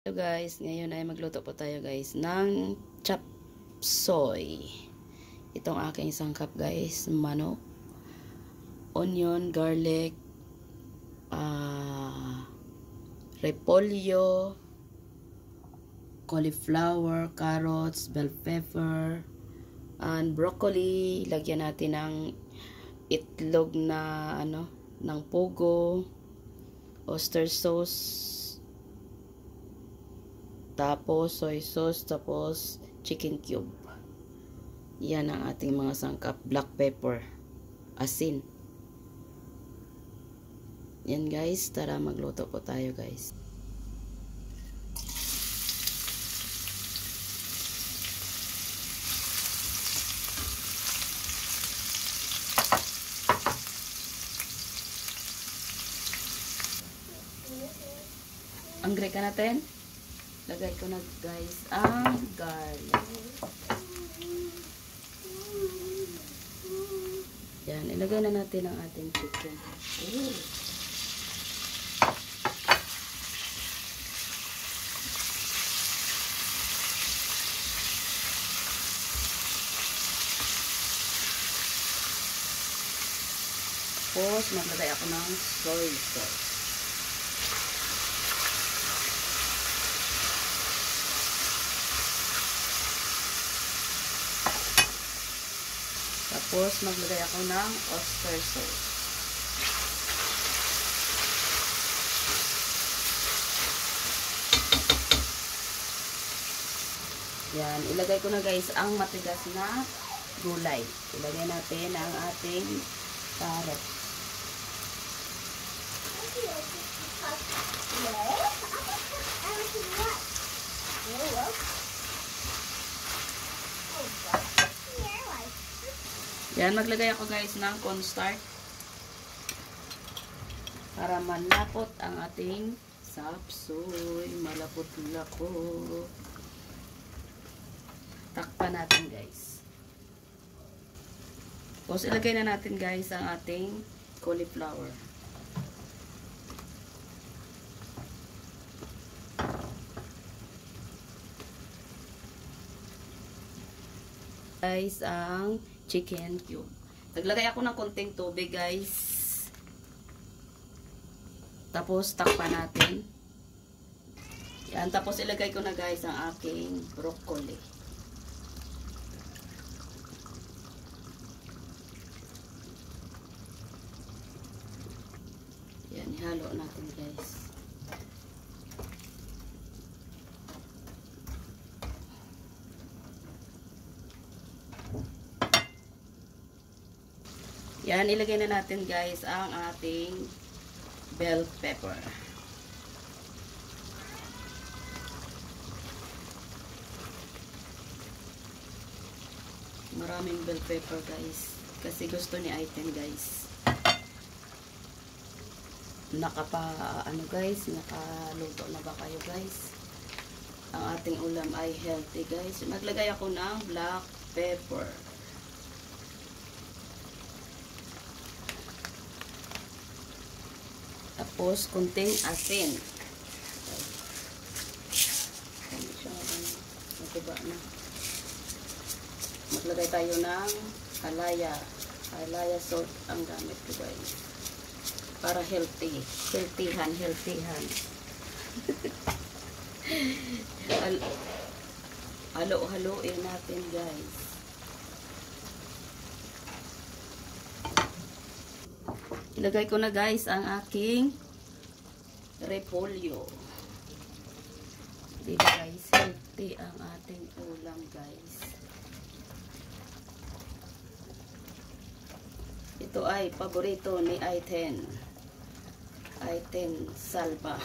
So guys, ngayon ay magluto po tayo guys ng chop soy. Itong aking sangkap guys, manok, onion, garlic, repolyo, cauliflower, carrots, bell pepper, and broccoli. Lagyan natin ng itlog na ng pugo, oyster sauce, tapos soy sauce, tapos chicken cube. Yan ang ating mga sangkap. Black pepper, asin. Yan guys, tara magluto po tayo guys. Angre ka natin? Lagay ko na guys ang garlic. Yan, ilagay na natin ang ating chicken. Ooh. Tapos, maglagay ako ng soy sauce. Tapos, maglagay ako ng oyster sauce. Yan, ilagay ko na guys ang matigas na gulay. Ilagay natin ang ating carrot. Yan, maglagay ako guys ng cornstarch para malapot ang ating sapsoy. Malapot-lapot. Takpan natin guys. Tapos ilagay na natin guys ang ating cauliflower. Guys, ang chicken cube. Naglagay ako ng konting tubig guys. Tapos takpan natin. Yan, tapos ilagay ko na guys ang aking broccoli. Yan, ihalo natin guys. Yan, ilagay na natin guys ang ating bell pepper. Maraming bell pepper guys. Kasi gusto ni Aiten guys. Guys, nakaluto na ba kayo guys? Ang ating ulam ay healthy guys. Naglagay ako ng black pepper. Tapos, kunting asin. Hindi siya matuba na. Maglagay tayo ng halaya. Halaya salt ang gamit ko guys. Para healthy. Healthyhan. Halo-haloin natin guys. Ilagay ko na guys ang aking repolyo. Diba guys, healthy ang ating ulam guys. Ito ay paborito ni Aiten. Aiten Salva.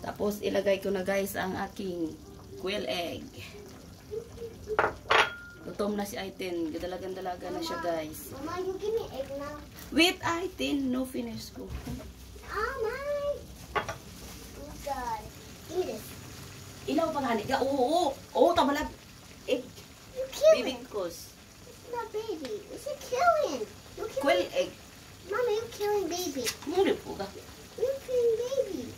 Tapos ilagay ko na guys ang aking quail egg. Gutom na si Aiten. Dalagan-dalaga na siya guys. Mama, you give me egg now. Wait, Aiten. No finish ko. Oh my. Oh God. Eat it. Ilaw pa nga. Oo, tamalab. Egg. You killing. Baby cos. It's not baby. It's a killing. You killing. Quail egg. Mama, you killing baby. Hindi po ka. You killing baby.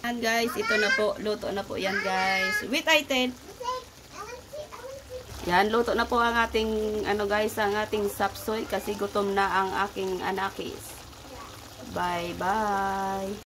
Yan guys, ito na po. Luto na po yan guys. Wait, Aiten. Yan, luto na po ang ating, ano guys, ang ating sapsoy kasi gutom na ang aking anakis. Bye-bye.